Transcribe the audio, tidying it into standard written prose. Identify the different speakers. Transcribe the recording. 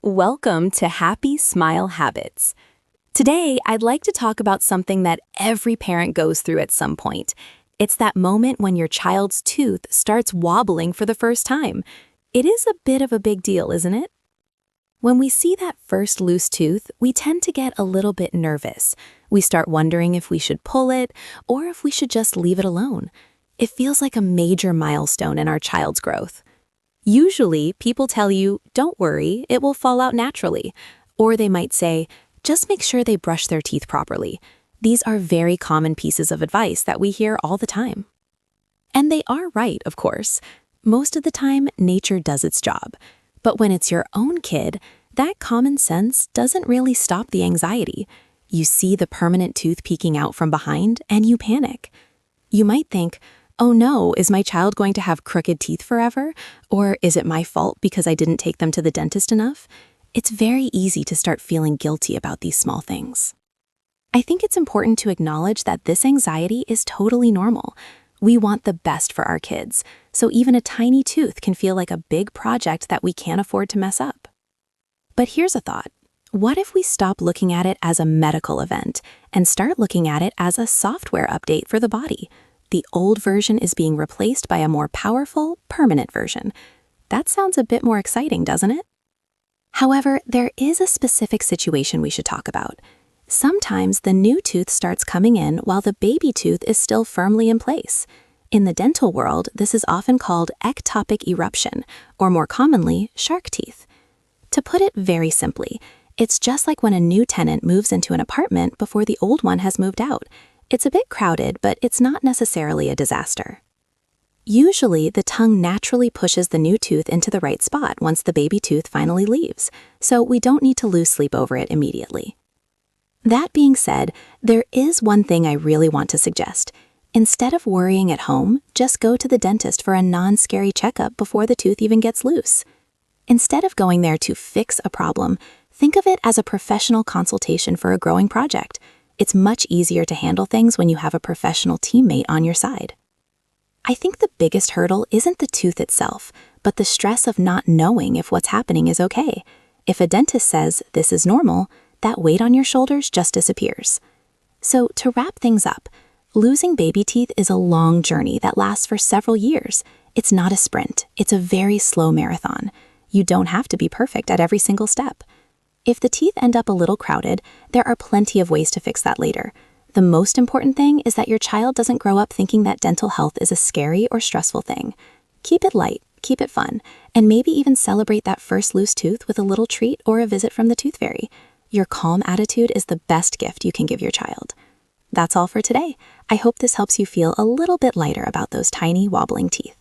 Speaker 1: Welcome to Happy Smile Habits. Today, I'd like to talk about something that every parent goes through at some point. It's that moment when your child's tooth starts wobbling for the first time. It is a bit of a big deal, isn't it? When we see that first loose tooth, we tend to get a little bit nervous. We start wondering if we should pull it or if we should just leave it alone. It feels like a major milestone in our child's growth. Usually, people tell you, don't worry, it will fall out naturally. Or they might say, just make sure they brush their teeth properly. These are very common pieces of advice that we hear all the time. And they are right, of course. Most of the time, nature does its job. But when it's your own kid, that common sense doesn't really stop the anxiety. You see the permanent tooth peeking out from behind, and you panic. You might think, oh no, is my child going to have crooked teeth forever? Or is it my fault because I didn't take them to the dentist enough? It's very easy to start feeling guilty about these small things. I think it's important to acknowledge that this anxiety is totally normal. We want the best for our kids, so even a tiny tooth can feel like a big project that we can't afford to mess up. But here's a thought. What if we stop looking at it as a medical event and start looking at it as a software update for the body? The old version is being replaced by a more powerful, permanent version. That sounds a bit more exciting, doesn't it? However, there is a specific situation we should talk about. Sometimes the new tooth starts coming in while the baby tooth is still firmly in place. In the dental world, this is often called ectopic eruption, or more commonly, shark teeth. To put it very simply, it's just like when a new tenant moves into an apartment before the old one has moved out. It's a bit crowded, but it's not necessarily a disaster. Usually, the tongue naturally pushes the new tooth into the right spot once the baby tooth finally leaves, so we don't need to lose sleep over it immediately. That being said, there is one thing I really want to suggest. Instead of worrying at home, just go to the dentist for a non-scary checkup before the tooth even gets loose. Instead of going there to fix a problem, think of it as a professional consultation for a growing project. It's much easier to handle things when you have a professional teammate on your side. I think the biggest hurdle isn't the tooth itself, but the stress of not knowing if what's happening is okay. If a dentist says this is normal, that weight on your shoulders just disappears. So to wrap things up, losing baby teeth is a long journey that lasts for several years. It's not a sprint, it's a very slow marathon. You don't have to be perfect at every single step. If the teeth end up a little crowded, there are plenty of ways to fix that later. The most important thing is that your child doesn't grow up thinking that dental health is a scary or stressful thing. Keep it light, keep it fun, and maybe even celebrate that first loose tooth with a little treat or a visit from the tooth fairy. Your calm attitude is the best gift you can give your child. That's all for today. I hope this helps you feel a little bit lighter about those tiny, wobbling teeth.